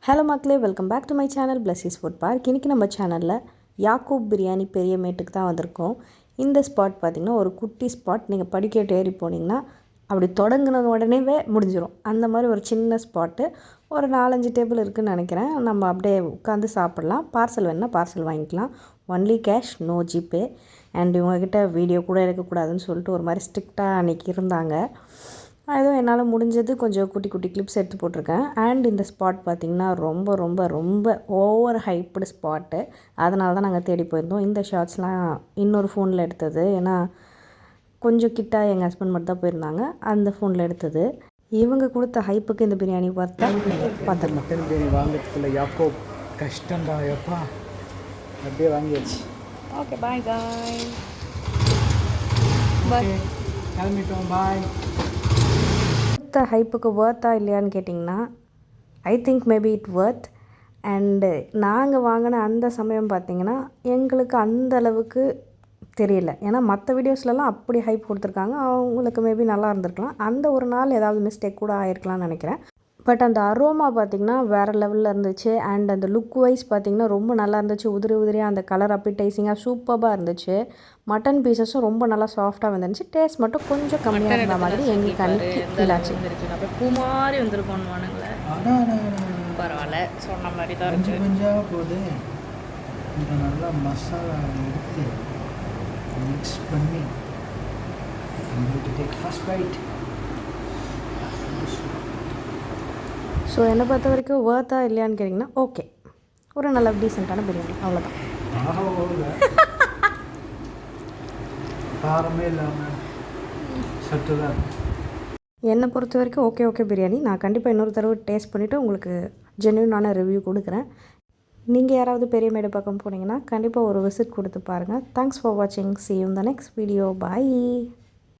Hello மக்களே, welcome back to my channel Blessy's food park. இன்றைக்கி நம்ம சேனலில் யாக்கூப் பிரியாணி பெரிய மேட்டுக்கு தான் வந்திருக்கோம். இந்த ஸ்பாட் பார்த்திங்கன்னா ஒரு குட்டி ஸ்பாட். நீங்கள் படிக்கட்டு ஏறி போனீங்கன்னா அப்படி தொடங்கின உடனேவே முடிஞ்சிடும். அந்த மாதிரி ஒரு சின்ன ஸ்பாட்டு. ஒரு 4-5 டேபிள் இருக்குதுன்னு நினைக்கிறேன். நம்ம அப்படியே உட்காந்து சாப்பிட்லாம். பார்சல் வேணுன்னா பார்சல் வாங்கிக்கலாம். Only cash, no GPay. And இவங்ககிட்ட வீடியோ கூட எடுக்கக்கூடாதுன்னு சொல்லிட்டு ஒரு மாதிரி ஸ்ட்ரிக்டாக அன்றைக்கி இருந்தாங்க. அதுவும் என்னால் முடிஞ்சது கொஞ்சம் குட்டி குட்டி கிளிப்ஸ் எடுத்து போட்டிருக்கேன். அண்ட் இந்த ஸ்பாட் பார்த்திங்கன்னா ரொம்ப ரொம்ப ரொம்ப ஓவர் ஹைப்டு ஸ்பாட்டு. அதனால தான் நாங்கள் தேடி போயிருந்தோம். இந்த ஷார்ட்ஸ்லாம் இன்னொரு ஃபோனில் எடுத்தது. ஏன்னா கொஞ்சம் கிட்டா எங்கள் ஹஸ்பண்ட் மட்டும் தான் போயிருந்தாங்க. அந்த ஃபோனில் எடுத்தது. இவங்க கொடுத்த ஹைப்புக்கு இந்த பிரியாணி பார்த்தா பார்த்துடலாம். மட்டன் பிரியாணி வாங்கிறதுக்குள்ள யாக்கோப் கஷ்டம்டா எப்பா. அப்படியே வாங்கியாச்சு. ஓகே, பாய் பாய். கிளம்பிட்டோம், பாய். ஹைப்புக்கு வர்த்தா இல்லையான்னு கேட்டிங்கன்னா I think maybe it worth. And நாங்கள் வாங்கின அந்த சமயம் பார்த்திங்கன்னா எங்களுக்கு அந்த அளவுக்கு தெரியல. ஏன்னா மற்ற வீடியோஸ்லலாம் அப்படி ஹைப் கொடுத்துருக்காங்க. அவங்களுக்கு மேபி நல்லா இருந்திருக்கலாம். அந்த ஒரு நாள் ஏதாவது மிஸ்டேக் கூட ஆகிருக்கலாம்னு நினைக்கிறேன். பட் அந்த அரோமா பார்த்திங்கன்னா வேறு லெவலில் இருந்துச்சு. அண்ட் அந்த லுக் வைஸ் பார்த்திங்கன்னா ரொம்ப நல்லா இருந்துச்சு. உதிரி உதிரியாக அந்த கலர் அப்பிடைசிங்காக சூப்பராக இருந்துச்சு. மட்டன் பீசஸும் ரொம்ப நல்லா சாஃப்டாக வந்துருந்துச்சு. டேஸ்ட் மட்டும் கொஞ்சம் கம்மியாக இருந்த மாதிரி எங்களுக்கு அன்றைக்கி ஃபீல் ஆச்சு. அப்படியே பூ மாதிரி வந்துருக்கோன்னு பரவாயில்ல, சொன்ன மாதிரி தான் கொஞ்சம் கொஞ்சம் போது இந்த நல்லா மசாலா எடுத்து மிக்ஸ் பண்ணி டேக் ஃபர்ஸ்ட் பைட். ஸோ என்னை பொறுத்த வரைக்கும் வர்த்தா இல்லையான்னு கேட்டிங்கன்னா ஓகே, ஒரு நல்ல டீசெண்டான பிரியாணி, அவ்வளோதான். காரமே இல்லாமல் சத்து தான். என்னை பொறுத்த வரைக்கும் ஓகே பிரியாணி. நான் கண்டிப்பாக இன்னொரு தடவை டேஸ்ட் பண்ணிவிட்டு உங்களுக்கு ஜென்யூனான ரிவ்யூ கொடுக்குறேன். நீங்கள் யாராவது பெரிய மேடு பக்கம் போனீங்கன்னா கண்டிப்பாக ஒரு விசிட் கொடுத்து பாருங்கள். தேங்க்ஸ் ஃபார் வாட்சிங். See you in the next video. Bye.